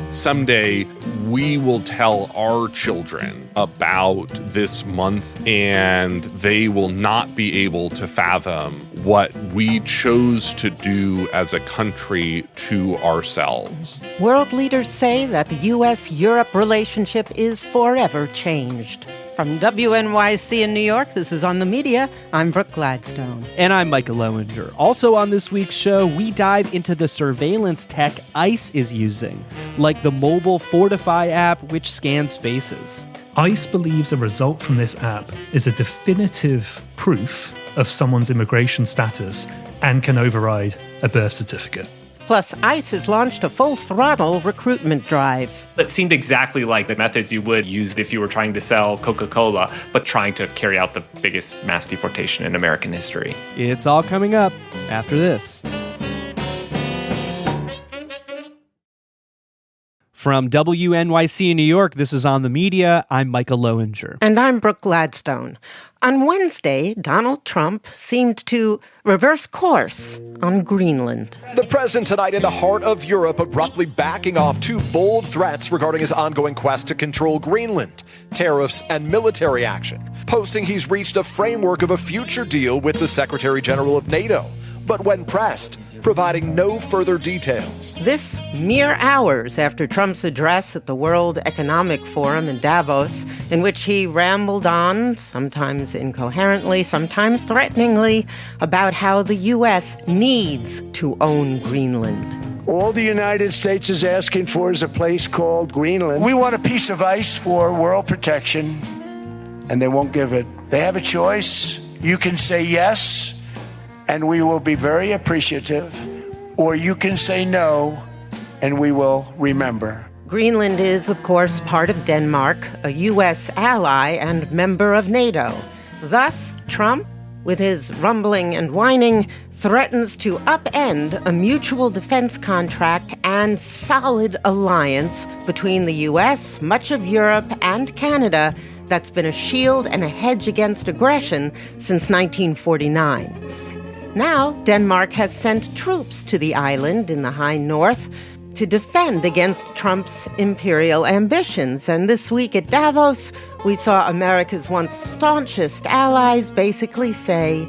someday we will tell our children about this month, and they will not be able to fathom what we chose to do as a country to ourselves. World leaders say that the U.S.-Europe relationship is forever changed. From WNYC in New York, this is On the Media. I'm Brooke Gladstone. And I'm Micah Loewinger. Also on this week's show, we dive into the surveillance tech ICE is using, like the mobile Fortify app, which scans faces. ICE believes a result from this app is a definitive proof of someone's immigration status and can override a birth certificate. Plus, ICE has launched a full-throttle recruitment drive. That seemed exactly like the methods you would use if you were trying to sell Coca-Cola, but trying to carry out the biggest mass deportation in American history. It's all coming up after this. From WNYC in New York, this is On the Media. I'm Micah Loewinger. And I'm Brooke Gladstone. On Wednesday, Donald Trump seemed to reverse course on Greenland. The president tonight in the heart of Europe abruptly backing off two bold threats regarding his ongoing quest to control Greenland, tariffs and military action, posting he's reached a framework of a future deal with the Secretary General of NATO. But when pressed, providing no further details. This mere hours after Trump's address at the World Economic Forum in Davos, in which he rambled on, sometimes incoherently, sometimes threateningly, about how the U.S. needs to own Greenland. All the United States is asking for is a place called Greenland. We want a piece of ice for world protection, and they won't give it. They have a choice. You can say yes, and we will be very appreciative, or you can say no, and we will remember. Greenland is, of course, part of Denmark, a U.S. ally and member of NATO. Thus, Trump, with his rumbling and whining, threatens to upend a mutual defense contract and solid alliance between the U.S., much of Europe, and Canada that's been a shield and a hedge against aggression since 1949. Now, Denmark has sent troops to the island in the high north to defend against Trump's imperial ambitions. And this week at Davos, we saw America's once staunchest allies basically say,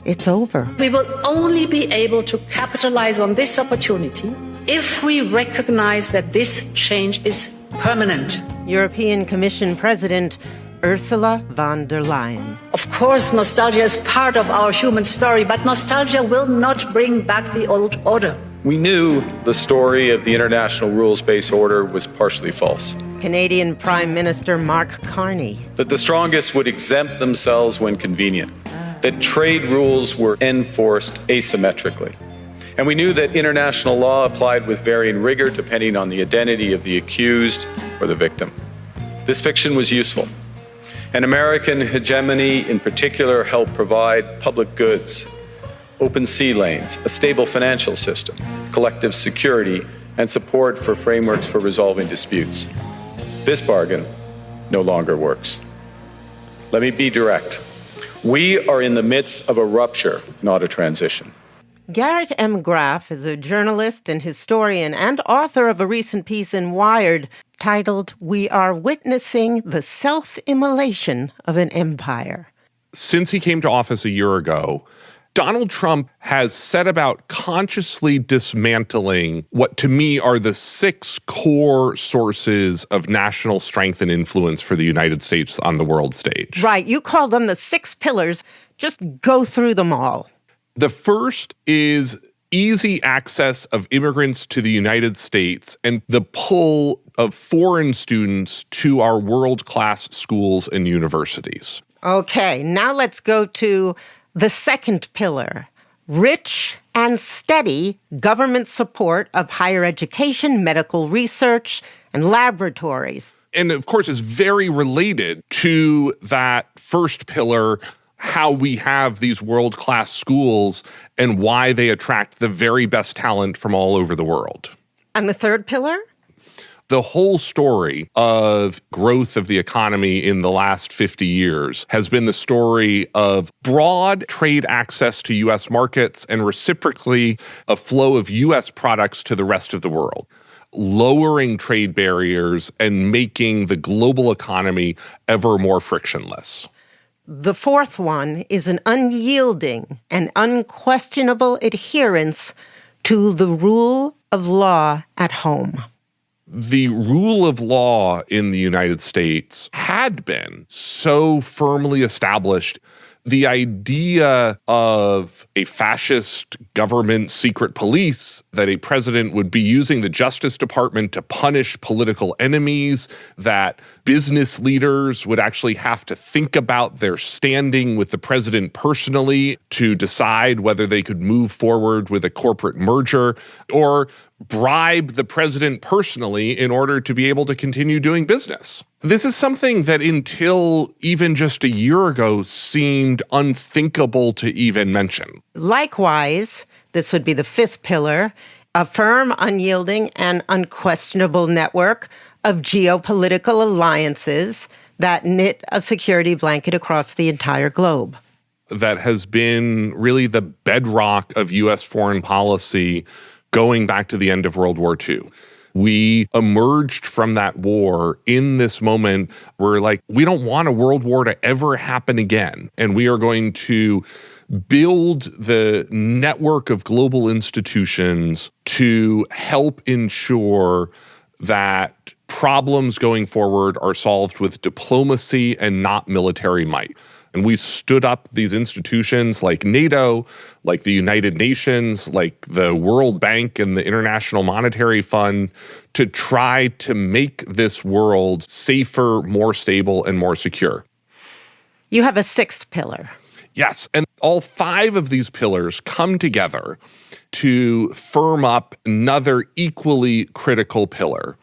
it's over. We will only be able to capitalize on this opportunity if we recognize that this change is permanent. European Commission President Ursula von der Leyen. Of course, nostalgia is part of our human story, but nostalgia will not bring back the old order. We knew the story of the international rules-based order was partially false. Canadian Prime Minister Mark Carney. That the strongest would exempt themselves when convenient. That trade rules were enforced asymmetrically. And we knew that international law applied with varying rigor depending on the identity of the accused or the victim. This fiction was useful. And American hegemony in particular helped provide public goods, open sea lanes, a stable financial system, collective security, and support for frameworks for resolving disputes. This bargain no longer works. Let me be direct. We are in the midst of a rupture, not a transition. Garrett M. Graff is a journalist and historian and author of a recent piece in Wired titled, "We Are Witnessing the Self-Immolation of an Empire." Since he came to office a year ago, Donald Trump has set about consciously dismantling what to me are the 6 core sources of national strength and influence for the United States on the world stage. Right. You call them the 6 pillars. Just go through them all. The first is easy access of immigrants to the United States and the pull of foreign students to our world-class schools and universities. Okay, now let's go to the second pillar, rich and steady government support of higher education, medical research, and laboratories. And of course, is very related to that first pillar, how we have these world-class schools and why they attract the very best talent from all over the world. And the third pillar? The whole story of growth of the economy in the last 50 years has been the story of broad trade access to U.S. markets and reciprocally a flow of U.S. products to the rest of the world. lowering trade barriers and making the global economy ever more frictionless. The fourth one is an unyielding and unquestionable adherence to the rule of law at home. The rule of law in the United States had been so firmly established. The idea of a fascist government secret police, that a president would be using the Justice Department to punish political enemies, that business leaders would actually have to think about their standing with the president personally to decide whether they could move forward with a corporate merger, or bribe the president personally in order to be able to continue doing business. This is something that until even just a year ago seemed unthinkable to even mention. Likewise, this would be the fifth pillar, a firm, unyielding, and unquestionable network of geopolitical alliances that knit a security blanket across the entire globe. That has been really the bedrock of U.S. foreign policy going back to the end of World War II. We emerged from that war in this moment where, like, we don't want a world war to ever happen again. And we are going to build the network of global institutions to help ensure that problems going forward are solved with diplomacy and not military might. And we stood up these institutions like NATO, like the United Nations, like the World Bank and the International Monetary Fund to try to make this world safer, more stable, and more secure. You have a sixth pillar. Yes, and all five of these pillars come together to firm up another equally critical pillar.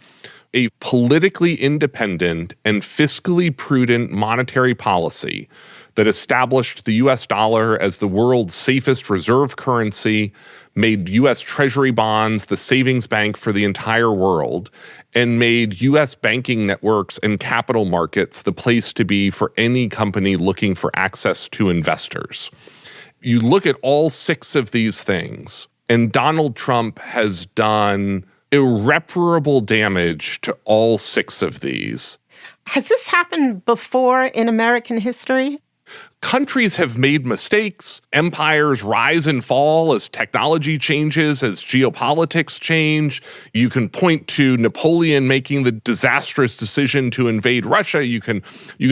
A politically independent and fiscally prudent monetary policy that established the U.S. dollar as the world's safest reserve currency, made U.S. Treasury bonds the savings bank for the entire world, and made U.S. banking networks and capital markets the place to be for any company looking for access to investors. You look at all six of these things, and Donald Trump has done irreparable damage to all six of these. Has this happened before in American history? Countries have made mistakes. Empires rise and fall as technology changes, as geopolitics change. You can point to Napoleon making the disastrous decision to invade Russia. You can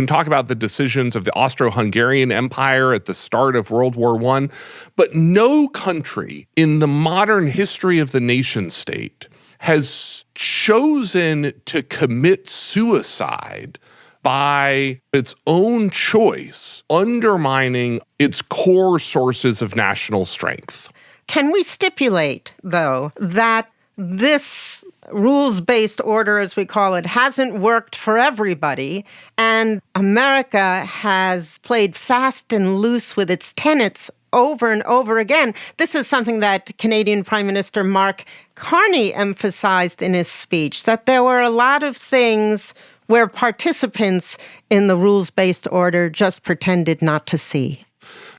talk about the decisions of the Austro-Hungarian Empire at the start of World War I. But no country in the modern history of the nation state has chosen to commit suicide by its own choice, undermining its core sources of national strength. Can we stipulate, though, that this rules-based order, as we call it, hasn't worked for everybody, and America has played fast and loose with its tenets over and over again? This is something that Canadian Prime Minister Mark Carney emphasized in his speech, that there were a lot of things where participants in the rules-based order just pretended not to see.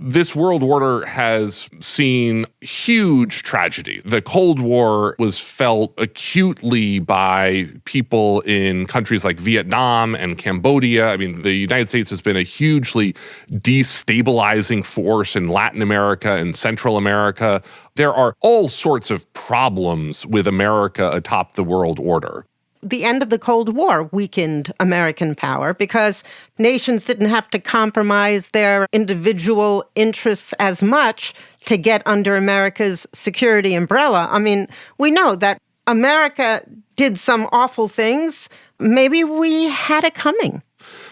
This world order has seen huge tragedy. The Cold War was felt acutely by people in countries like Vietnam and Cambodia. I mean, the United States has been a hugely destabilizing force in Latin America and Central America. There are all sorts of problems with America atop the world order. The end of the Cold War weakened American power because nations didn't have to compromise their individual interests as much to get under America's security umbrella. I mean, we know that America did some awful things. Maybe we had it coming.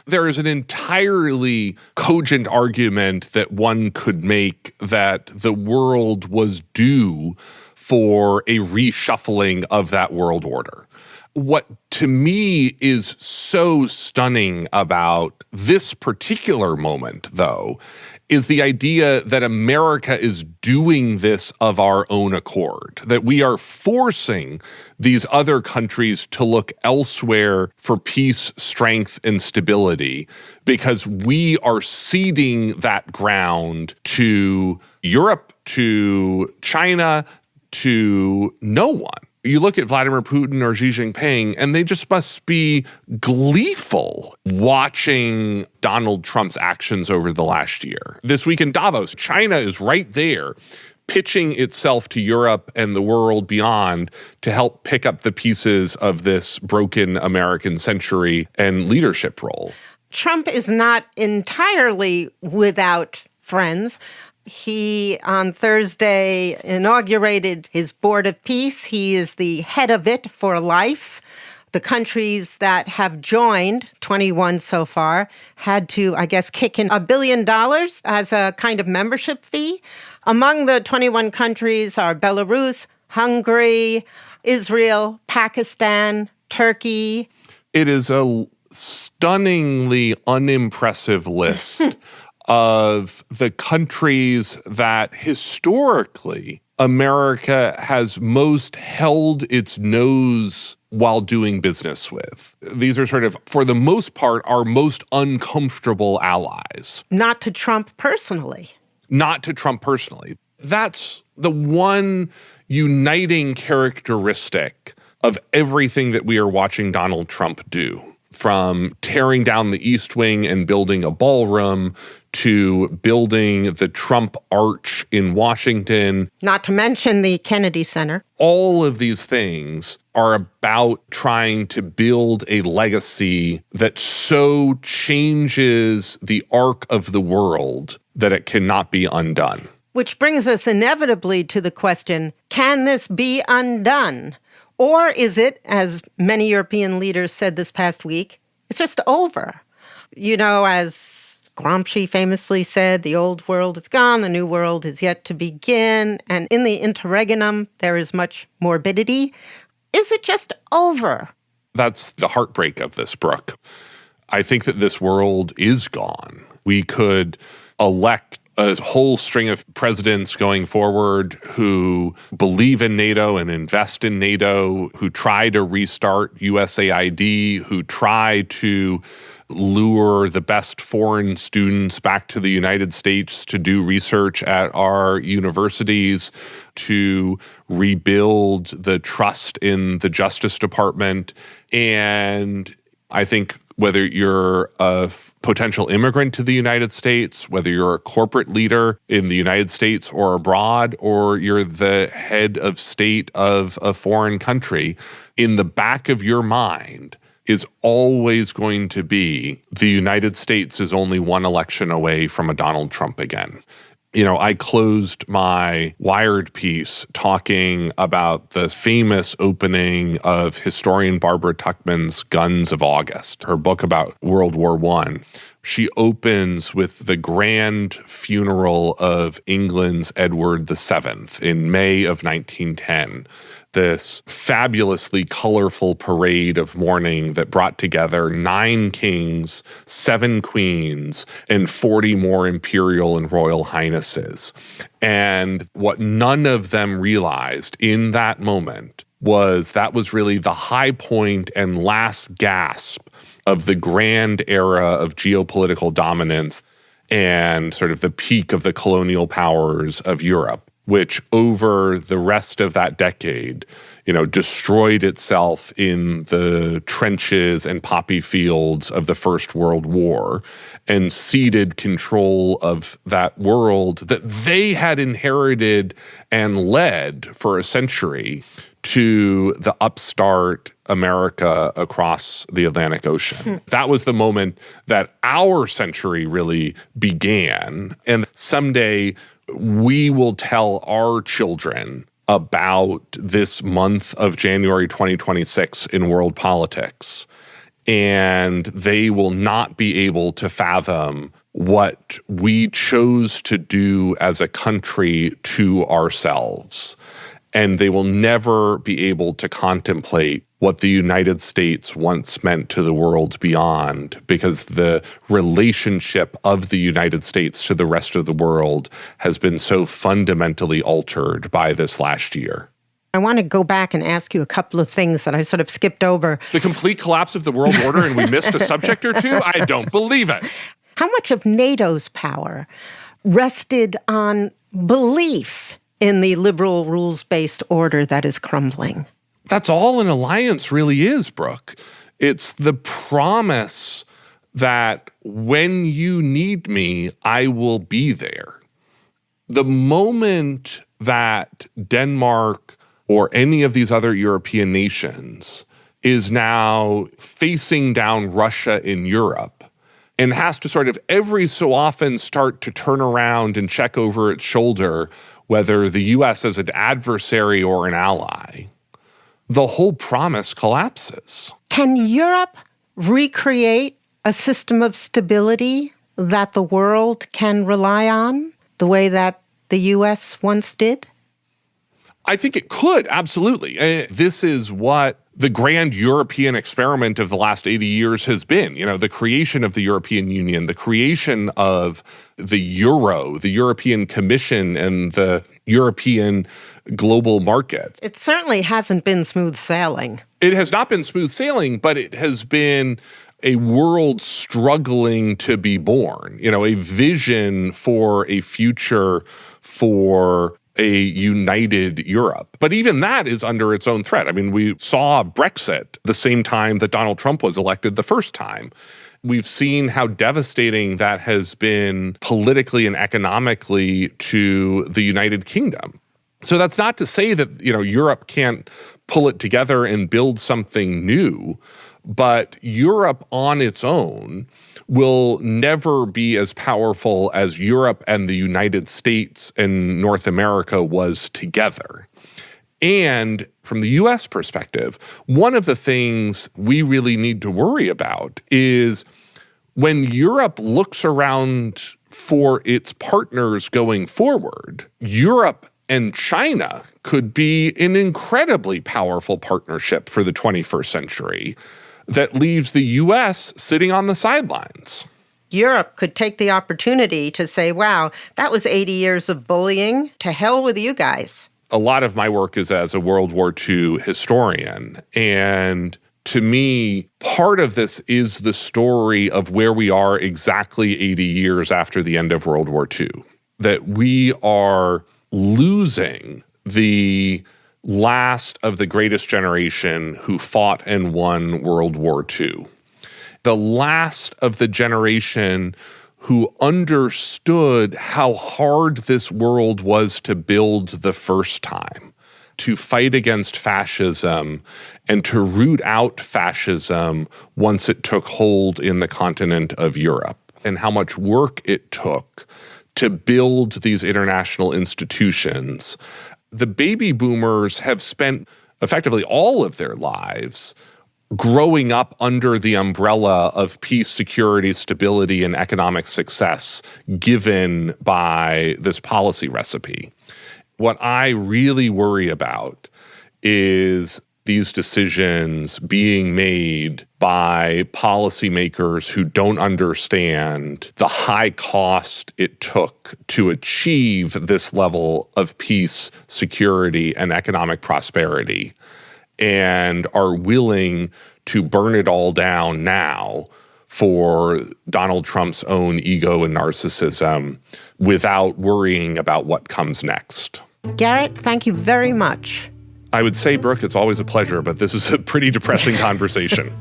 There is an entirely cogent argument that one could make that the world was due for a reshuffling of that world order. What to me is so stunning about this particular moment, though, is the idea that America is doing this of our own accord, that we are forcing these other countries to look elsewhere for peace, strength, and stability because we are ceding that ground to Europe, to China, to no one. You look at Vladimir Putin or Xi Jinping, and they just must be gleeful watching Donald Trump's actions over the last year. This week in Davos, China is right there, pitching itself to Europe and the world beyond to help pick up the pieces of this broken American century and leadership role. Trump is not entirely without friends. He, on Thursday, inaugurated his Board of Peace. He is the head of it for life. The countries that have joined, 21 so far, had to, I guess, kick in $1 billion as a kind of membership fee. Among the 21 countries are Belarus, Hungary, Israel, Pakistan, Turkey. It is a stunningly unimpressive list of the countries that historically America has most held its nose while doing business with. These are sort of, for the most part, our most uncomfortable allies. Not to Trump personally. Not to Trump personally. That's the one uniting characteristic of everything that we are watching Donald Trump do. From tearing down the East Wing and building a ballroom to building the Trump Arch in Washington. Not to mention the Kennedy Center. All of these things are about trying to build a legacy that so changes the arc of the world that it cannot be undone. Which brings us inevitably to the question, can this be undone? Or is it, as many European leaders said this past week, it's just over? You know, as Gramsci famously said, the old world is gone, the new world is yet to begin, and in the interregnum, there is much morbidity. Is it just over? That's the heartbreak of this, Brooke. I think that this world is gone. We could elect a whole string of presidents going forward who believe in NATO and invest in NATO, who try to restart USAID, who try to lure the best foreign students back to the United States to do research at our universities, to rebuild the trust in the Justice Department. And I think whether you're a potential immigrant to the United States, whether you're a corporate leader in the United States or abroad, or you're the head of state of a foreign country, in the back of your mind is always going to be the United States is only one election away from a Donald Trump again. You know, I closed my Wired piece talking about the famous opening of historian Barbara Tuchman's Guns of August, her book about World War I. She opens with the grand funeral of England's Edward VII in May of 1910. This fabulously colorful parade of mourning that brought together 9 kings, 7 queens, and 40 more imperial and royal highnesses. And what none of them realized in that moment was that was really the high point and last gasp of the grand era of geopolitical dominance and sort of the peak of the colonial powers of Europe, which over the rest of that decade, you know, destroyed itself in the trenches and poppy fields of the First World War and ceded control of that world that they had inherited and led for a century to the upstart America across the Atlantic Ocean. That was the moment that our century really began. And someday we will tell our children about this month of January 2026 in world politics. And they will not be able to fathom what we chose to do as a country to ourselves. And they will never be able to contemplate what the United States once meant to the world beyond, because the relationship of the United States to the rest of the world has been so fundamentally altered by this last year. I want to go back and ask you a couple of things that I sort of skipped over. The complete collapse of the world order and we missed a subject or two? I don't believe it. How much of NATO's power rested on belief in the liberal rules-based order that is crumbling? That's all an alliance really is, Brooke. It's the promise that when you need me, I will be there. The moment that Denmark or any of these other European nations is now facing down Russia in Europe and has to sort of every so often start to turn around and check over its shoulder whether the U.S. is an adversary or an ally, the whole promise collapses. Can Europe recreate a system of stability that the world can rely on the way that the U.S. once did? I think it could, absolutely. This is what the grand European experiment of the last 80 years has been. You know, the creation of the European Union, the creation of the Euro, the European Commission, and the European global market. It certainly hasn't been smooth sailing. It has not been smooth sailing, but it has been a world struggling to be born, you know, a vision for a future for a united Europe. But even that is under its own threat. I mean, we saw Brexit the same time that Donald Trump was elected the first time. We've seen how devastating that has been politically and economically to the United Kingdom. So that's not to say that, you know, Europe can't pull it together and build something new, but Europe on its own will never be as powerful as Europe and the United States and North America was together. And from the U.S. perspective, one of the things we really need to worry about is when Europe looks around for its partners going forward, Europe and China could be an incredibly powerful partnership for the 21st century that leaves the U.S. sitting on the sidelines. Europe could take the opportunity to say, wow, that was 80 years of bullying. To hell with you guys. A lot of my work is as a World War II historian. And to me, part of this is the story of where we are exactly 80 years after the end of World War II. That we are losing the last of the greatest generation who fought and won World War II. The last of the generation who understood how hard this world was to build the first time, to fight against fascism and to root out fascism once it took hold in the continent of Europe, and how much work it took to build these international institutions. The baby boomers have spent effectively all of their lives growing up under the umbrella of peace, security, stability, and economic success given by this policy recipe. What I really worry about is these decisions being made by policymakers who don't understand the high cost it took to achieve this level of peace, security, and economic prosperity, and are willing to burn it all down now for Donald Trump's own ego and narcissism without worrying about what comes next. Garrett, thank you very much. I would say, Brooke, it's always a pleasure, but this is a pretty depressing conversation.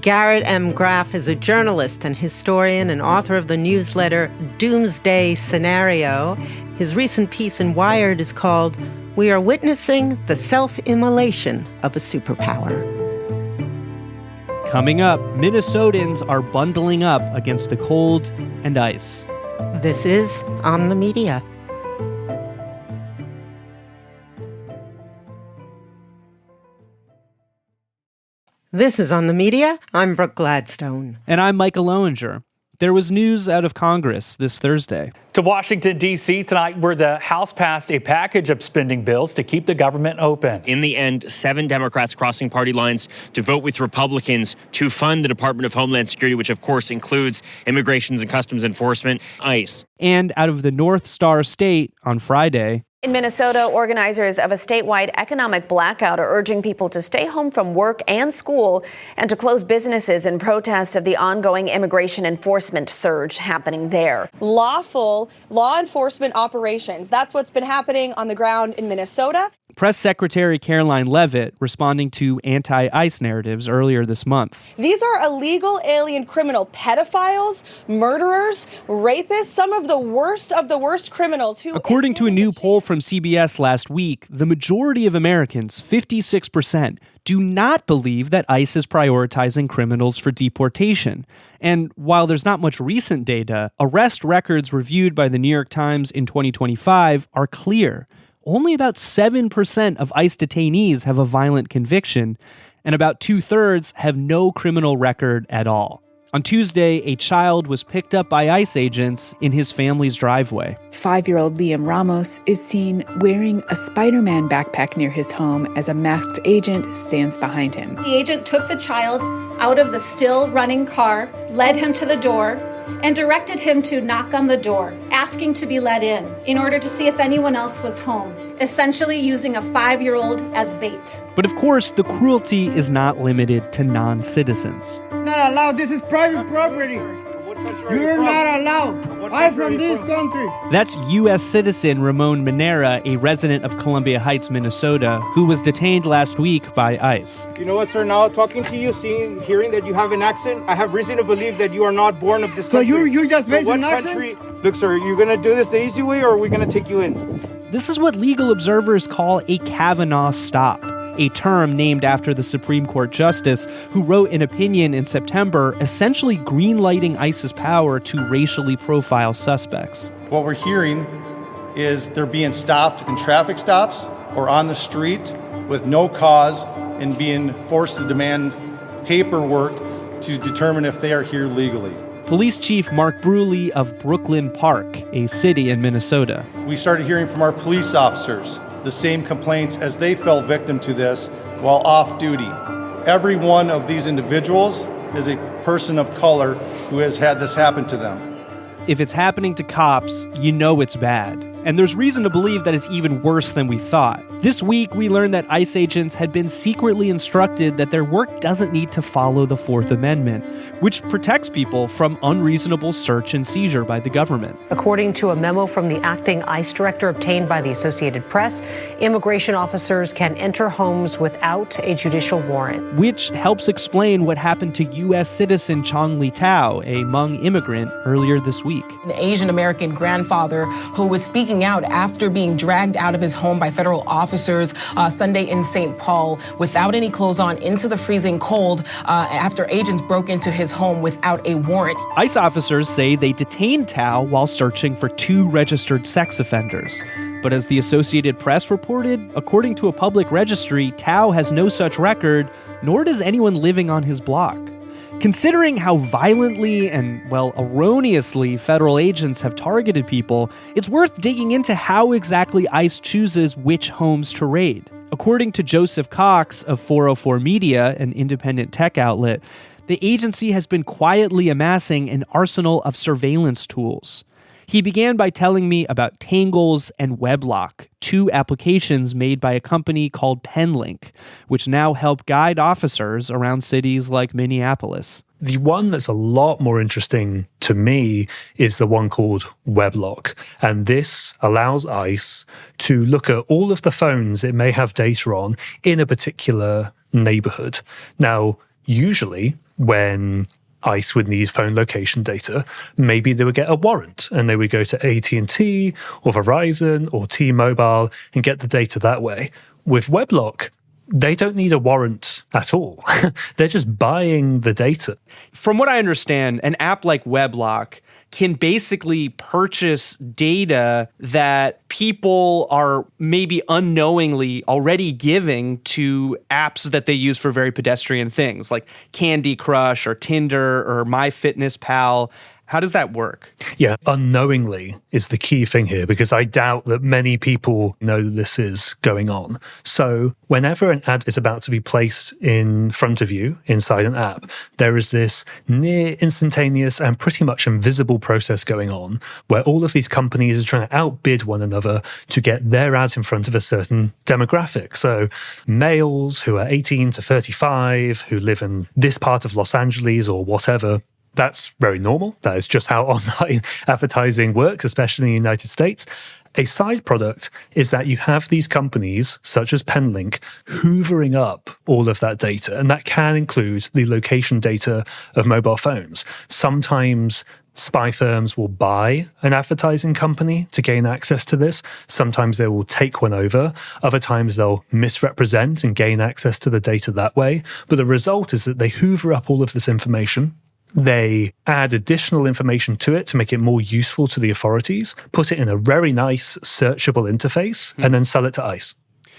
Garrett M. Graff is a journalist and historian and author of the newsletter Doomsday Scenario. His recent piece in Wired is called "We Are Witnessing the Self-Immolation of a Superpower." Coming up, Minnesotans are bundling up against the cold and ice. This is On the Media. This is On the Media. I'm Brooke Gladstone. And I'm Micah Loewinger. There was news out of Congress this Thursday. To Washington, D.C. tonight, where the House passed a package of spending bills to keep the government open. In the end, 7 Democrats crossing party lines to vote with Republicans to fund the Department of Homeland Security, which of course includes Immigration and Customs Enforcement, ICE. And out of the North Star State on Friday, in Minnesota, organizers of a statewide economic blackout are urging people to stay home from work and school and to close businesses in protest of the ongoing immigration enforcement surge happening there. Lawful law enforcement operations. That's what's been happening on the ground in Minnesota. Press Secretary Caroline Leavitt responding to anti-ICE narratives earlier this month. These are illegal alien criminal pedophiles, murderers, rapists, some of the worst criminals who... According to a new poll from CBS last week, the majority of Americans, 56%, do not believe that ICE is prioritizing criminals for deportation. And while there's not much recent data, arrest records reviewed by the New York Times in 2025 are clear. Only about 7% of ICE detainees have a violent conviction, and about 2/3 have no criminal record at all. On Tuesday, a child was picked up by ICE agents in his family's driveway. 5-year-old Liam Ramos is seen wearing a Spider-Man backpack near his home as a masked agent stands behind him. The agent took the child out of the still running car, led him to the door, and directed him to knock on the door, asking to be let in order to see if anyone else was home, essentially using a 5-year-old as bait. But of course, the cruelty is not limited to non-citizens. Not allowed. This is private property. You're not allowed. I'm from this country. That's U.S. citizen Ramon Minera, a resident of Columbia Heights, Minnesota, who was detained last week by ICE. You know what, sir? Now, talking to you, hearing that you have an accent, I have reason to believe that you are not born of this country. So you just made an accent? Look, sir, you're going to do this the easy way, or are we going to take you in? This is what legal observers call a Kavanaugh stop, a term named after the Supreme Court justice who wrote an opinion in September essentially greenlighting ICE's power to racially profile suspects. What we're hearing is they're being stopped in traffic stops or on the street with no cause and being forced to demand paperwork to determine if they are here legally. Police Chief Mark Bruley of Brooklyn Park, a city in Minnesota. We started hearing from our police officers the same complaints as they fell victim to this while off duty. Every one of these individuals is a person of color who has had this happen to them. If it's happening to cops, you know it's bad. And there's reason to believe that it's even worse than we thought. This week, we learned that ICE agents had been secretly instructed that their work doesn't need to follow the Fourth Amendment, which protects people from unreasonable search and seizure by the government. According to a memo from the acting ICE director obtained by the Associated Press, immigration officers can enter homes without a judicial warrant. Which helps explain what happened to U.S. citizen Chong Li Tao, a Hmong immigrant, earlier this week. An Asian American grandfather who was speaking out after being dragged out of his home by federal officers Sunday in St. Paul without any clothes on into the freezing cold after agents broke into his home without a warrant. ICE officers say they detained Tao while searching for 2 registered sex offenders. But as the Associated Press reported, according to a public registry, Tao has no such record, nor does anyone living on his block. Considering how violently and, erroneously federal agents have targeted people, it's worth digging into how exactly ICE chooses which homes to raid. According to Joseph Cox of 404 Media, an independent tech outlet, the agency has been quietly amassing an arsenal of surveillance tools. He began by telling me about Tangles and Weblock, 2 applications made by a company called Penlink, which now help guide officers around cities like Minneapolis. The one that's a lot more interesting to me is the one called Weblock. And this allows ICE to look at all of the phones it may have data on in a particular neighborhood. Now, usually when ICE would need phone location data, maybe they would get a warrant and they would go to AT&T or Verizon or T-Mobile and get the data that way. With Weblock, they don't need a warrant at all. They're just buying the data. From what I understand, an app like Weblock can basically purchase data that people are maybe unknowingly already giving to apps that they use for very pedestrian things like Candy Crush or Tinder or MyFitnessPal. How does that work? Yeah, unknowingly is the key thing here, because I doubt that many people know this is going on. So whenever an ad is about to be placed in front of you inside an app, there is this near instantaneous and pretty much invisible process going on where all of these companies are trying to outbid one another to get their ads in front of a certain demographic. So males who are 18 to 35, who live in this part of Los Angeles or whatever. That's very normal. That is just how online advertising works, especially in the United States. A side product is that you have these companies, such as Penlink, hoovering up all of that data, and that can include the location data of mobile phones. Sometimes spy firms will buy an advertising company to gain access to this. Sometimes they will take one over. Other times they'll misrepresent and gain access to the data that way. But the result is that they hoover up all of this information. They add additional information to it to make it more useful to the authorities, put it in a very nice searchable interface, and then sell it to ICE.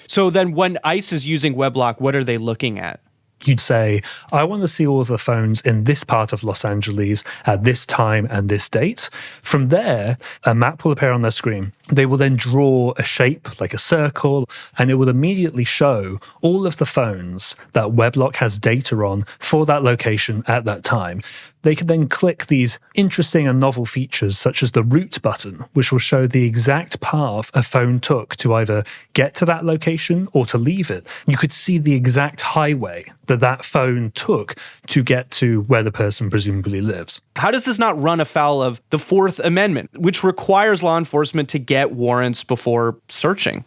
So then when ICE is using WebLock, what are they looking at? You'd say, I want to see all of the phones in this part of Los Angeles at this time and this date. From there, a map will appear on their screen. They will then draw a shape like a circle, and it will immediately show all of the phones that WebLock has data on for that location at that time. They can then click these interesting and novel features such as the route button, which will show the exact path a phone took to either get to that location or to leave it. You could see the exact highway that phone took to get to where the person presumably lives. How does this not run afoul of the Fourth Amendment, which requires law enforcement to get warrants before searching?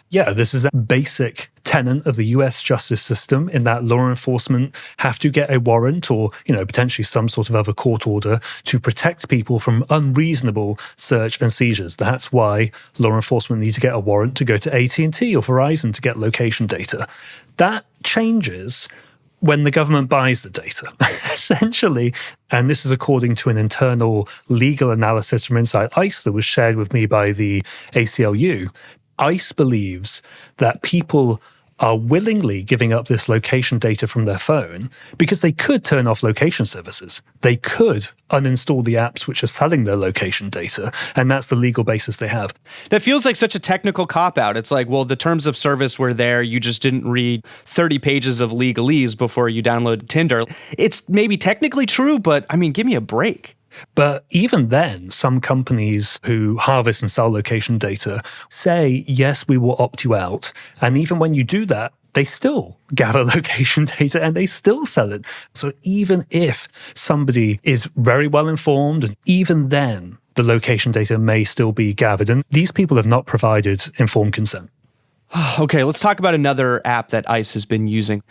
Yeah, this is a basic tenet of the US justice system in that law enforcement have to get a warrant or, potentially some sort of other court order to protect people from unreasonable search and seizures. That's why law enforcement need to get a warrant to go to AT&T or Verizon to get location data. That changes when the government buys the data, essentially. And this is according to an internal legal analysis from inside ICE that was shared with me by the ACLU. ICE believes that people are willingly giving up this location data from their phone because they could turn off location services. They could uninstall the apps which are selling their location data, and that's the legal basis they have. That feels like such a technical cop-out. It's like, well, the terms of service were there. You just didn't read 30 pages of legalese before you downloaded Tinder. It's maybe technically true, but give me a break. But even then, some companies who harvest and sell location data say, yes, we will opt you out. And even when you do that, they still gather location data and they still sell it. So even if somebody is very well informed, and even then, the location data may still be gathered. And these people have not provided informed consent. Okay, let's talk about another app that ICE has been using.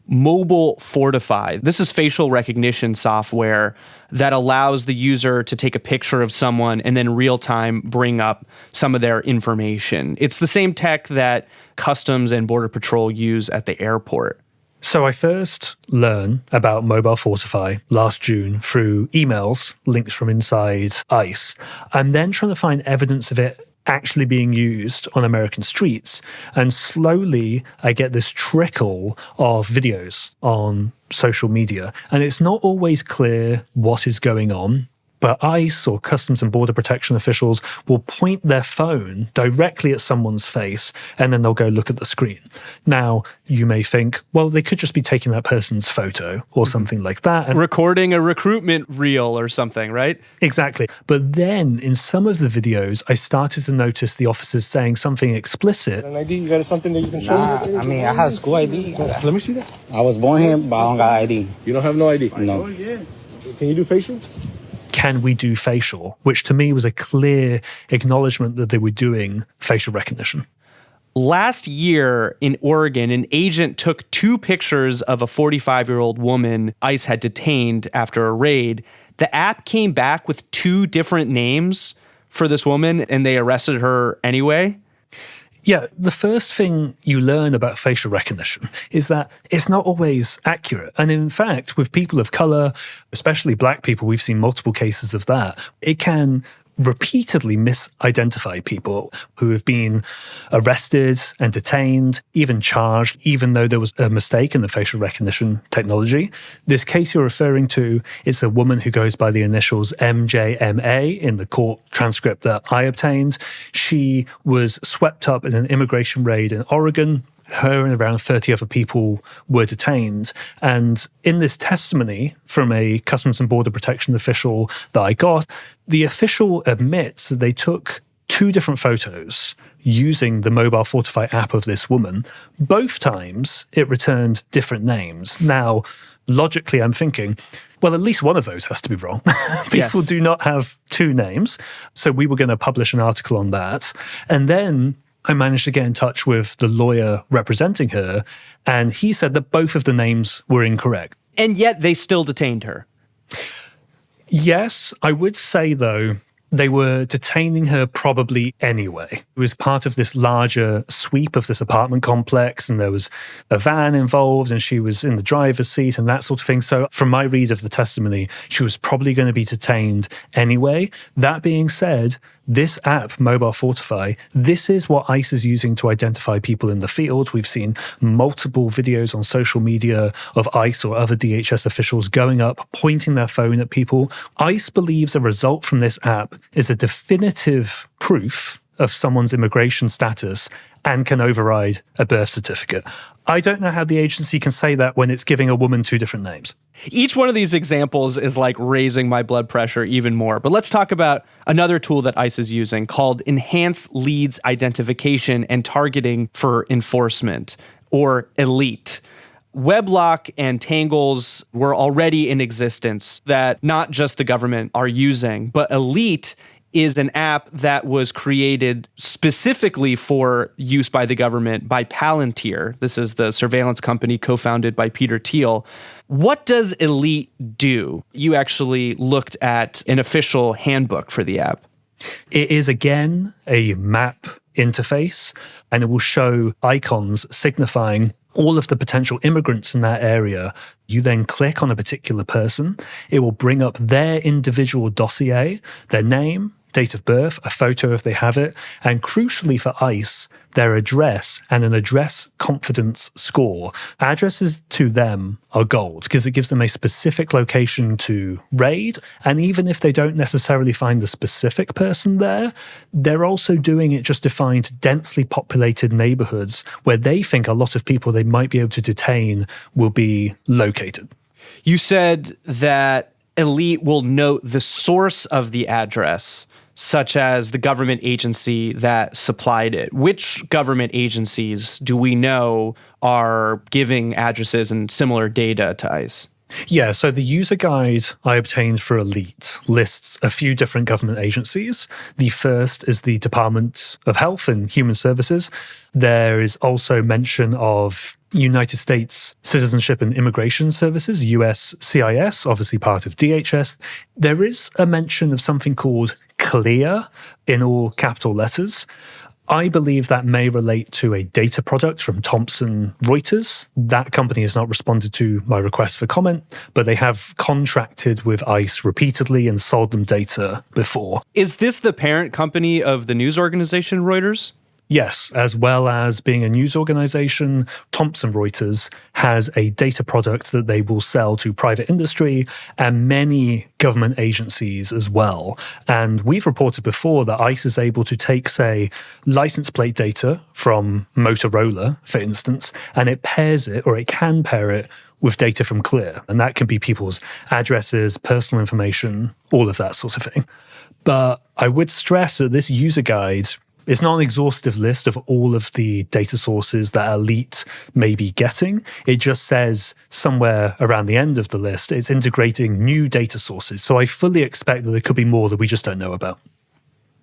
Mobile Fortify. This is facial recognition software that allows the user to take a picture of someone and then real time bring up some of their information. It's the same tech that Customs and Border Patrol use at the airport. So I first learned about Mobile Fortify last June through emails, links from inside ICE. I'm then trying to find evidence of it actually being used on American streets. And slowly I get this trickle of videos on social media. And it's not always clear what is going on. But ICE or Customs and Border Protection officials will point their phone directly at someone's face and then they'll go look at the screen. Now, you may think, well, they could just be taking that person's photo or something like that. And recording a recruitment reel or something, right? Exactly. But then in some of the videos, I started to notice the officers saying something explicit. An ID? You got something that you can show me? I have school ID. Let me see that. I was born here, but I don't got ID. You don't have no ID? No. Can you do facial? Can we do facial? Which to me was a clear acknowledgement that they were doing facial recognition. Last year in Oregon, an agent took 2 pictures of a 45-year-old woman ICE had detained after a raid. The app came back with 2 different names for this woman, and they arrested her anyway. Yeah, the first thing you learn about facial recognition is that it's not always accurate. And in fact, with people of color, especially black people, we've seen multiple cases of that. It can repeatedly misidentify people who have been arrested and detained, even charged, even though there was a mistake in the facial recognition technology. This case you're referring to is a woman who goes by the initials MJMA in the court transcript that I obtained. She was swept up in an immigration raid in Oregon. Her and around 30 other people were detained. And in this testimony from a Customs and Border Protection official that I got, the official admits that they took 2 different photos using the Mobile Fortify app of this woman. Both times it returned different names. Now, logically, I'm thinking, well, at least one of those has to be wrong. People do not have two names. So we were going to publish an article on that. And then I managed to get in touch with the lawyer representing her, and he said that both of the names were incorrect. And yet they still detained her. Yes, I would say, though, they were detaining her probably anyway. It was part of this larger sweep of this apartment complex, and there was a van involved, and she was in the driver's seat and that sort of thing. So from my read of the testimony, she was probably going to be detained anyway. That being said, this app, Mobile Fortify, this is what ICE is using to identify people in the field. We've seen multiple videos on social media of ICE or other DHS officials going up, pointing their phone at people. ICE believes a result from this app is a definitive proof of someone's immigration status and can override a birth certificate. I don't know how the agency can say that when it's giving a woman two different names. Each one of these examples is like raising my blood pressure even more. But let's talk about another tool that ICE is using called Enhanced Leads Identification and Targeting for Enforcement, or ELITE. Weblock and Tangles were already in existence that not just the government are using, but ELITE is an app that was created specifically for use by the government by Palantir. This is the surveillance company co-founded by Peter Thiel. What does ELITE do? You actually looked at an official handbook for the app. It is, again, a map interface, and it will show icons signifying all of the potential immigrants in that area. You then click on a particular person. It will bring up their individual dossier, their name, date of birth, a photo if they have it, and crucially for ICE, their address and an address confidence score. Addresses to them are gold because it gives them a specific location to raid. And even if they don't necessarily find the specific person there, they're also doing it just to find densely populated neighborhoods where they think a lot of people they might be able to detain will be located. You said that ELITE will note the source of the address, such as the government agency that supplied it. Which government agencies do we know are giving addresses and similar data to ICE? Yeah, so the user guide I obtained for ELITE lists a few different government agencies. The first is the Department of Health and Human Services. There is also mention of United States Citizenship and Immigration Services, USCIS, obviously part of DHS. There is a mention of something called CLEAR in all capital letters. I believe that may relate to a data product from Thomson Reuters. That company has not responded to my request for comment, but they have contracted with ICE repeatedly and sold them data before. Is this the parent company of the news organization Reuters? Yes, as well as being a news organization, Thomson Reuters has a data product that they will sell to private industry and many government agencies as well. And we've reported before that ICE is able to take, say, license plate data from Motorola, for instance, and it pairs it, or it can pair it, with data from Clear. And that can be people's addresses, personal information, all of that sort of thing. But I would stress that this user guide it's not an exhaustive list of all of the data sources that ELITE may be getting. It just says somewhere around the end of the list, it's integrating new data sources. So I fully expect that there could be more that we just don't know about.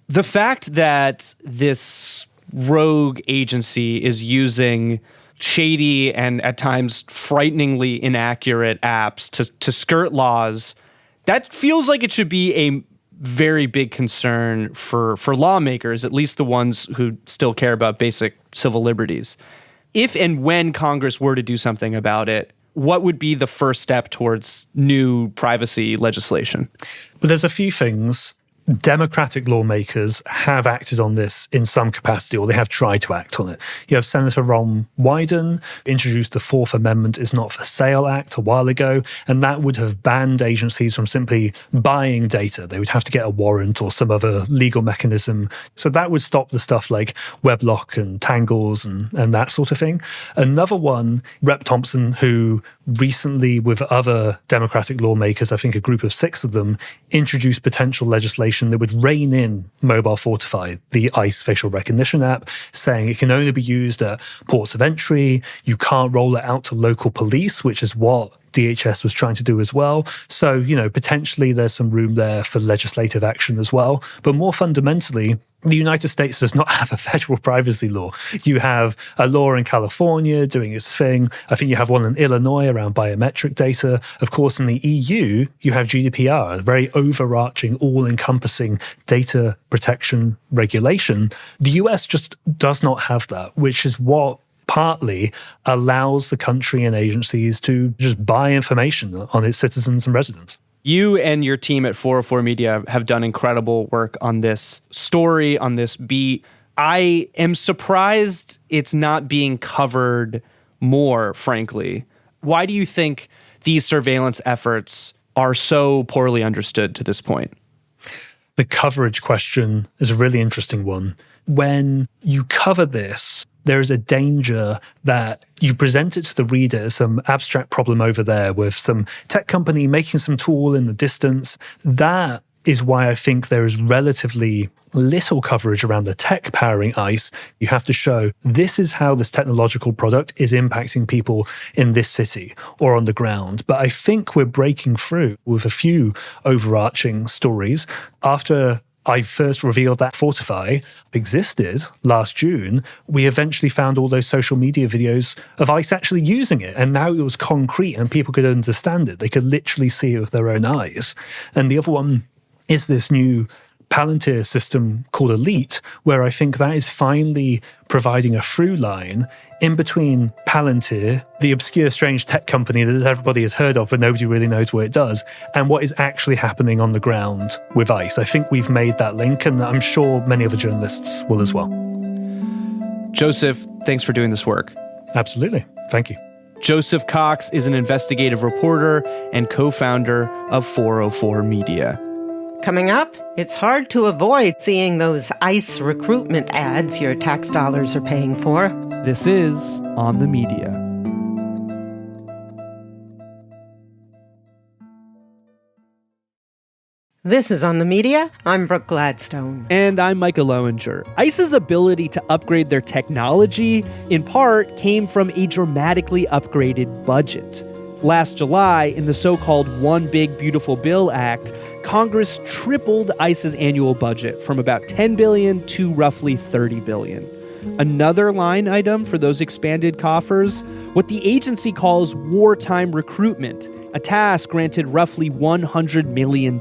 The fact that this rogue agency is using shady and at times frighteningly inaccurate apps to skirt laws, that feels like it should be a very big concern for lawmakers, at least the ones who still care about basic civil liberties. If and when Congress were to do something about it, what would be the first step towards new privacy legislation? But there's a few things. Democratic lawmakers have acted on this in some capacity, or they have tried to act on it. You have Senator Ron Wyden introduced the Fourth Amendment is Not for Sale Act a while ago, and that would have banned agencies from simply buying data. They would have to get a warrant or some other legal mechanism. So that would stop the stuff like Weblock and Tangles and that sort of thing. Another one, Rep. Thompson, who recently with other Democratic lawmakers, I think a group of 6 of them, introduced potential legislation that would rein in Mobile Fortify, the ICE facial recognition app, saying it can only be used at ports of entry. You can't roll it out to local police, which is what DHS was trying to do as well. So, potentially there's some room there for legislative action as well. But more fundamentally, the United States does not have a federal privacy law. You have a law in California doing its thing. I think you have one in Illinois around biometric data. Of course, in the EU, you have GDPR, a very overarching, all-encompassing data protection regulation. The US just does not have that, which is what partly allows the country and agencies to just buy information on its citizens and residents. You and your team at 404 Media have done incredible work on this story, on this beat. I am surprised it's not being covered more, frankly. Why do you think these surveillance efforts are so poorly understood to this point? The coverage question is a really interesting one. When you cover this, there is a danger that you present it to the reader as some abstract problem over there with some tech company making some tool in the distance. That is why I think there is relatively little coverage around the tech powering ICE. You have to show this is how this technological product is impacting people in this city or on the ground. But I think we're breaking through with a few overarching stories. After I first revealed that Fortify existed last June, we eventually found all those social media videos of ICE actually using it. And now it was concrete and people could understand it. They could literally see it with their own eyes. And the other one is this new Palantir system called Elite, where I think that is finally providing a through line in between Palantir, the obscure, strange tech company that everybody has heard of, but nobody really knows what it does, and what is actually happening on the ground with ICE. I think we've made that link, and I'm sure many other journalists will as well. Joseph, thanks for doing this work. Absolutely. Thank you. Joseph Cox is an investigative reporter and co-founder of 404 Media. Coming up, it's hard to avoid seeing those ICE recruitment ads your tax dollars are paying for. This is On the Media. This is On the Media. I'm Brooke Gladstone. And I'm Micah Loewinger. ICE's ability to upgrade their technology, in part, came from a dramatically upgraded budget. Last July, in the so-called One Big Beautiful Bill Act, Congress tripled ICE's annual budget from about $10 billion to roughly $30 billion. Another line item for those expanded coffers, what the agency calls wartime recruitment, a task granted roughly $100 million.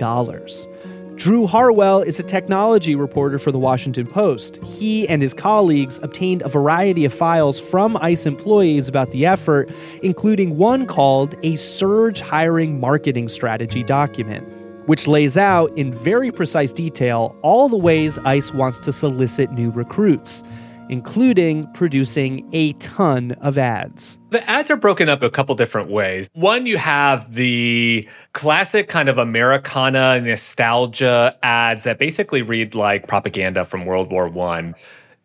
Drew Harwell is a technology reporter for The Washington Post. He and his colleagues obtained a variety of files from ICE employees about the effort, including one called a Surge Hiring Marketing Strategy document, which lays out in very precise detail all the ways ICE wants to solicit new recruits, including producing a ton of ads. The ads are broken up a couple different ways. One, you have the classic kind of Americana nostalgia ads that basically read like propaganda from World War I.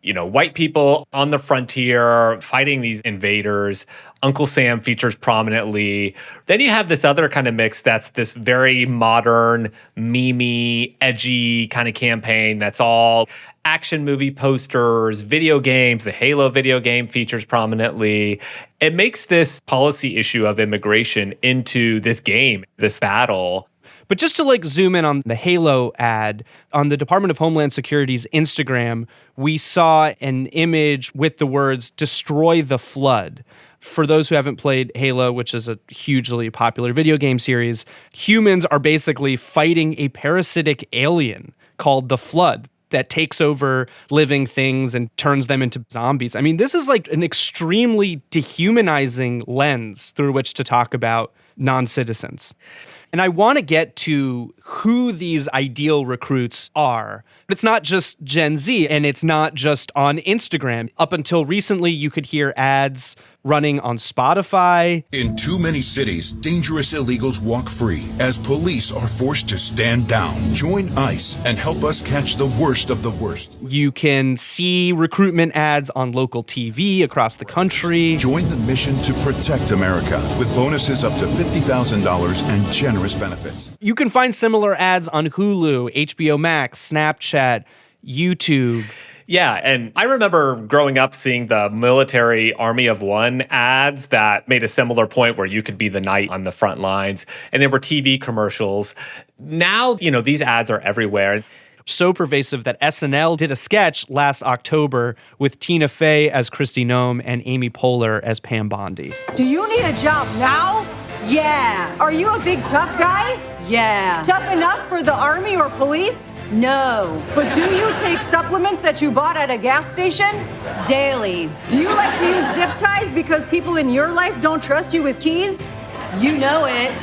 You know, white people on the frontier fighting these invaders. Uncle Sam features prominently. Then you have this other kind of mix that's this very modern, memey, edgy kind of campaign that's all action movie posters, video games. The Halo video game features prominently. It makes this policy issue of immigration into this game, this battle. But just to zoom in on the Halo ad, on the Department of Homeland Security's Instagram, we saw an image with the words, "Destroy the Flood." For those who haven't played Halo, which is a hugely popular video game series, humans are basically fighting a parasitic alien called the Flood that takes over living things and turns them into zombies. I mean, this is an extremely dehumanizing lens through which to talk about non-citizens. And I want to get to who these ideal recruits are. It's not just Gen Z, and it's not just on Instagram. Up until recently, you could hear ads running on Spotify. In too many cities, dangerous illegals walk free as police are forced to stand down. Join ICE and help us catch the worst of the worst. You can see recruitment ads on local TV across the country. Join the mission to protect America with bonuses up to $50,000 and generous benefits. You can find similar ads on Hulu, HBO Max, Snapchat, YouTube. Yeah, and I remember growing up seeing the military Army of One ads that made a similar point where you could be the knight on the front lines, and there were TV commercials. Now, these ads are everywhere. So pervasive that SNL did a sketch last October with Tina Fey as Kristi Noem and Amy Poehler as Pam Bondi. Do you need a job now? Yeah. Are you a big tough guy? Yeah. Tough enough for the army or police? No. But do you take supplements that you bought at a gas station? Daily. Do you like to use zip ties because people in your life don't trust you with keys? You know it.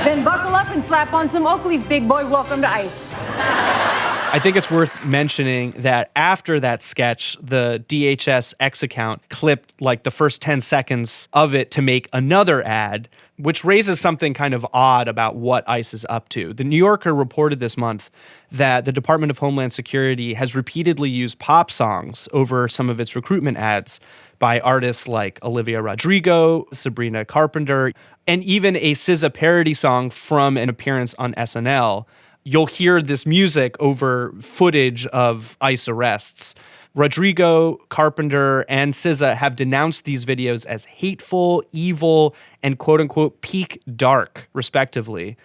Then buckle up and slap on some Oakley's, big boy. Welcome to ICE. I think it's worth mentioning that after that sketch, the DHS X account clipped like the first 10 seconds of it to make another ad, which raises something kind of odd about what ICE is up to. The New Yorker reported this month that the Department of Homeland Security has repeatedly used pop songs over some of its recruitment ads by artists like Olivia Rodrigo, Sabrina Carpenter, and even a SZA parody song from an appearance on SNL. You'll hear this music over footage of ICE arrests. Rodrigo, Carpenter, and SZA have denounced these videos as hateful, evil, and quote-unquote peak dark, respectively.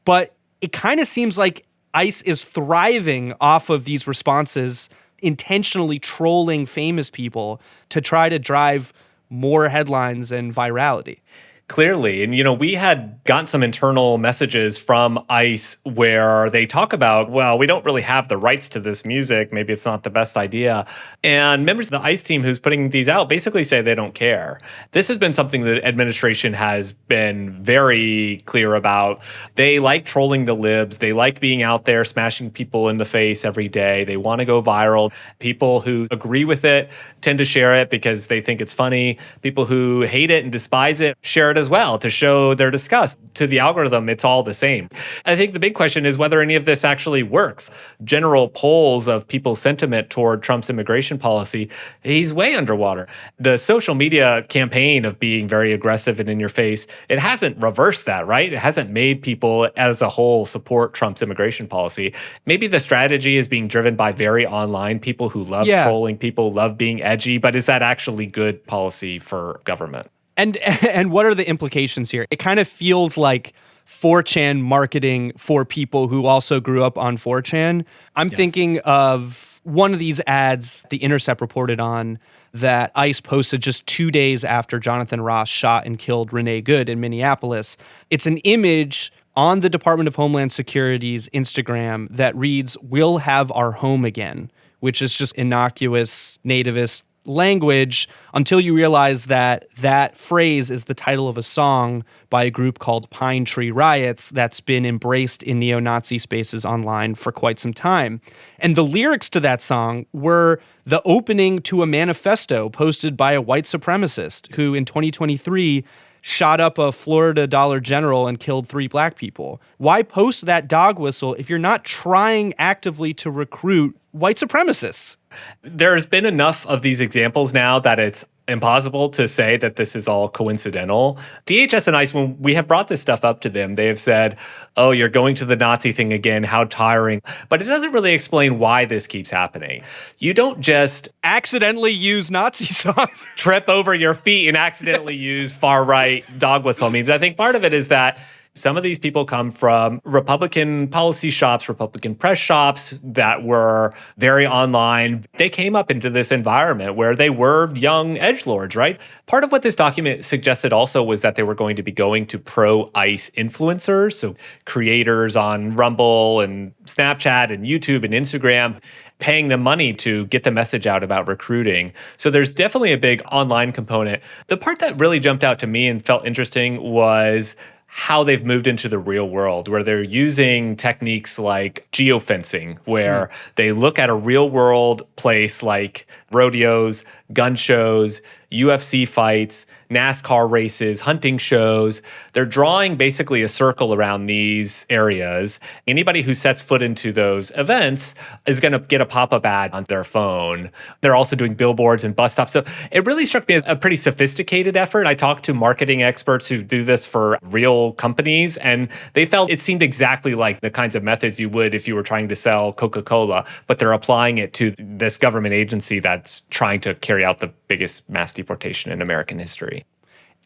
But it kind of seems like ICE is thriving off of these responses, intentionally trolling famous people to try to drive more headlines and virality. Clearly. And, we had gotten some internal messages from ICE where they talk about, well, we don't really have the rights to this music. Maybe it's not the best idea. And members of the ICE team who's putting these out basically say they don't care. This has been something that administration has been very clear about. They like trolling the libs. They like being out there smashing people in the face every day. They want to go viral. People who agree with it tend to share it because they think it's funny. People who hate it and despise it share it as well to show their disgust. To the algorithm, it's all the same. I think the big question is whether any of this actually works. General polls of people's sentiment toward Trump's immigration policy, he's way underwater. The social media campaign of being very aggressive and in your face, it hasn't reversed that, right? It hasn't made people as a whole support Trump's immigration policy. Maybe the strategy is being driven by very online people who love trolling people, love being edgy, but is that actually good policy for government? And what are the implications here? It kind of feels like 4chan marketing for people who also grew up on 4chan. I'm thinking of one of these ads The Intercept reported on that ICE posted just 2 days after Jonathan Ross shot and killed Renee Good in Minneapolis. It's an image on the Department of Homeland Security's Instagram that reads, "We'll have our home again," which is just innocuous nativist language until you realize that that phrase is the title of a song by a group called Pine Tree Riots that's been embraced in neo-Nazi spaces online for quite some time. And the lyrics to that song were the opening to a manifesto posted by a white supremacist who in 2023 shot up a Florida Dollar General and killed 3 black people. Why post that dog whistle if you're not trying actively to recruit white supremacists? There's been enough of these examples now that it's impossible to say that this is all coincidental. DHS and ICE, when we have brought this stuff up to them, they have said, oh, you're going to the Nazi thing again, how tiring. But it doesn't really explain why this keeps happening. You don't just accidentally use Nazi songs, trip over your feet and accidentally use far-right dog whistle memes. I think part of it is that some of these people come from Republican policy shops, Republican press shops that were very online. They came up into this environment where they were young edgelords, right? Part of what this document suggested also was that they were going to be going to pro-ICE influencers, so creators on Rumble and Snapchat and YouTube and Instagram, paying them money to get the message out about recruiting. So there's definitely a big online component. The part that really jumped out to me and felt interesting was how they've moved into the real world, where they're using techniques like geofencing, where they look at a real world place like rodeos, gun shows, UFC fights, NASCAR races, hunting shows. They're drawing basically a circle around these areas. Anybody who sets foot into those events is going to get a pop-up ad on their phone. They're also doing billboards and bus stops. So it really struck me as a pretty sophisticated effort. I talked to marketing experts who do this for real companies, and they felt it seemed exactly like the kinds of methods you would if you were trying to sell Coca-Cola, but they're applying it to this government agency that's trying to carry out the biggest mass deportation in American history.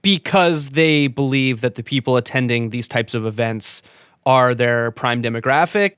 Because they believe that the people attending these types of events are their prime demographic?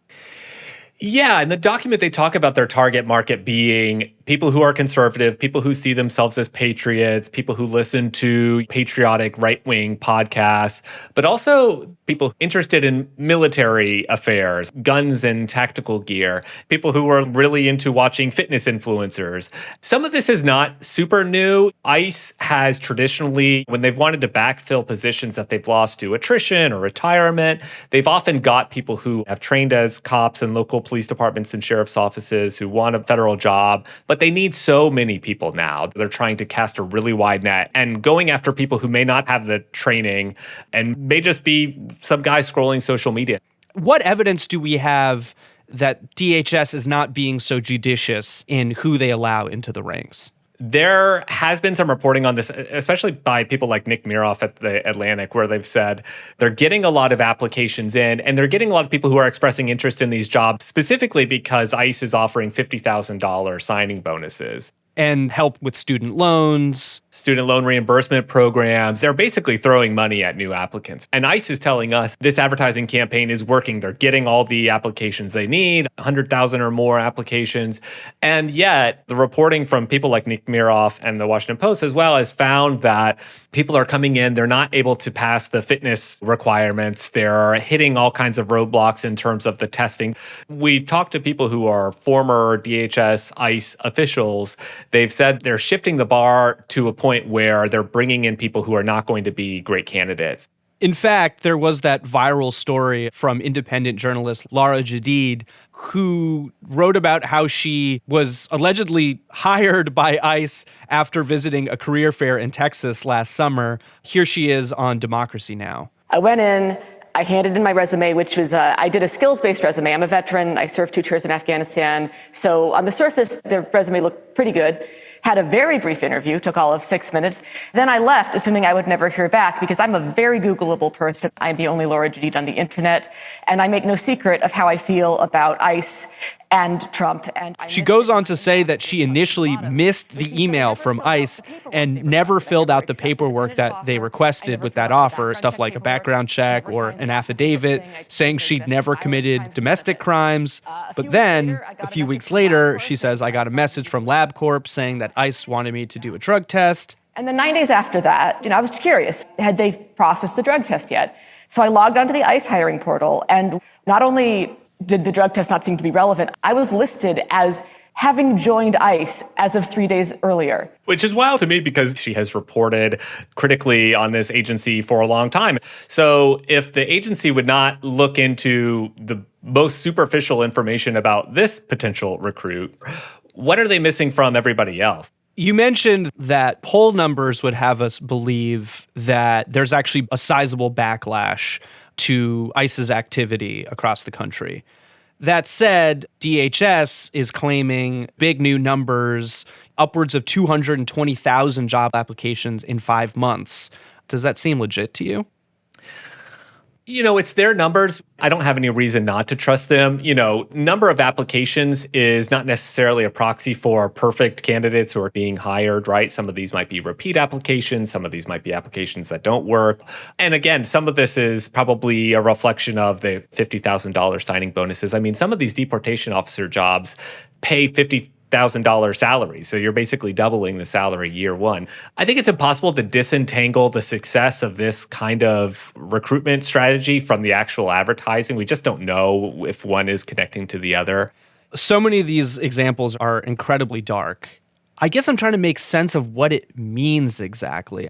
Yeah, in the document they talk about their target market being people who are conservative, people who see themselves as patriots, people who listen to patriotic right-wing podcasts, but also people interested in military affairs, guns and tactical gear, people who are really into watching fitness influencers. Some of this is not super new. ICE has traditionally, when they've wanted to backfill positions that they've lost to attrition or retirement, they've often got people who have trained as cops in local police departments and sheriff's offices who want a federal job, but they need so many people now. They're trying to cast a really wide net and going after people who may not have the training and may just be some guy scrolling social media. What evidence do we have that DHS is not being so judicious in who they allow into the ranks? There has been some reporting on this, especially by people like Nick Miroff at the Atlantic, where they've said they're getting a lot of applications in, and they're getting a lot of people who are expressing interest in these jobs, specifically because ICE is offering $50,000 signing bonuses. And help with student loans. Student loan reimbursement programs. They're basically throwing money at new applicants. And ICE is telling us this advertising campaign is working. They're getting all the applications they need, 100,000 or more applications. And yet, the reporting from people like Nick Miroff and the Washington Post as well has found that people are coming in, they're not able to pass the fitness requirements. They're hitting all kinds of roadblocks in terms of the testing. We talked to people who are former DHS ICE officials. They've said they're shifting the bar to a point where they're bringing in people who are not going to be great candidates. In fact, there was that viral story from independent journalist Lara Jadid, who wrote about how she was allegedly hired by ICE after visiting a career fair in Texas last summer. Here she is on Democracy Now! I went in, I handed in my resume, which was, I did a skills-based resume. I'm a veteran. I served 2 tours in Afghanistan. So on the surface, the resume looked pretty good. Had a very brief interview, took all of 6 minutes. Then I left, assuming I would never hear back, because I'm a very Googleable person. I'm the only Laura Jadid on the internet, and I make no secret of how I feel about ICE and Trump. And she goes on to say that she initially missed the email from ICE and never filled out the paperwork that they requested with that offer, stuff like a background check or an affidavit saying she'd never committed domestic crimes. But then, a few weeks later, she says, I got a message from LabCorp saying that ICE wanted me to do a drug test. And then 9 days after that, I was curious, had they processed the drug test yet? So I logged onto the ICE hiring portal, and not only did the drug test not seem to be relevant, I was listed as having joined ICE as of 3 days earlier. Which is wild to me because she has reported critically on this agency for a long time. So if the agency would not look into the most superficial information about this potential recruit, what are they missing from everybody else? You mentioned that poll numbers would have us believe that there's actually a sizable backlash to ICE's activity across the country. That said, DHS is claiming big new numbers, upwards of 220,000 job applications in 5 months. Does that seem legit to you? It's their numbers. I don't have any reason not to trust them. Number of applications is not necessarily a proxy for perfect candidates who are being hired, right? Some of these might be repeat applications. Some of these might be applications that don't work. And again, some of this is probably a reflection of the $50,000 signing bonuses. I mean, some of these deportation officer jobs pay $50,000 salary. So you're basically doubling the salary year one. I think it's impossible to disentangle the success of this kind of recruitment strategy from the actual advertising. We just don't know if one is connecting to the other. So many of these examples are incredibly dark. I guess I'm trying to make sense of what it means exactly.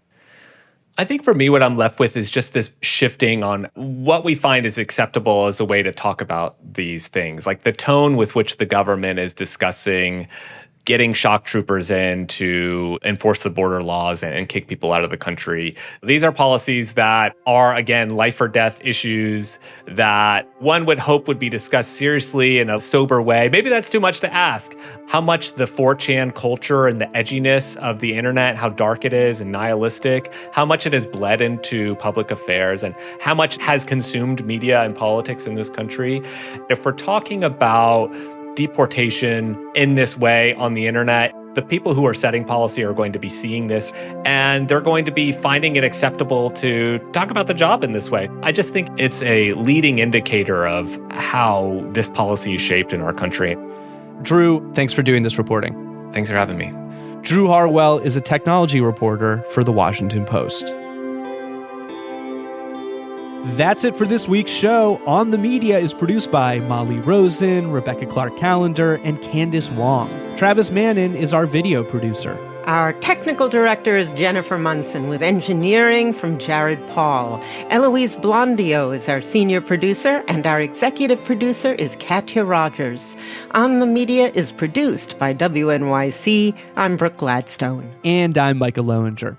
I think for me, what I'm left with is just this shifting on what we find is acceptable as a way to talk about these things, like the tone with which the government is discussing getting shock troopers in to enforce the border laws and kick people out of the country. These are policies that are, again, life or death issues that one would hope would be discussed seriously in a sober way. Maybe that's too much to ask. How much the 4chan culture and the edginess of the internet, how dark it is and nihilistic, how much it has bled into public affairs, and how much has consumed media and politics in this country. If we're talking about deportation in this way on the internet, the people who are setting policy are going to be seeing this, and they're going to be finding it acceptable to talk about the job in this way. I just think it's a leading indicator of how this policy is shaped in our country. Drew, thanks for doing this reporting. Thanks for having me. Drew Harwell is a technology reporter for The Washington Post. That's it for this week's show. On the Media is produced by Molly Rosen, Rebecca Clark-Callender, and Candace Wong. Travis Mannon is our video producer. Our technical director is Jennifer Munson, with engineering from Jared Paul. Eloise Blondio is our senior producer, and our executive producer is Katya Rogers. On the Media is produced by WNYC. I'm Brooke Gladstone. And I'm Micah Loewinger.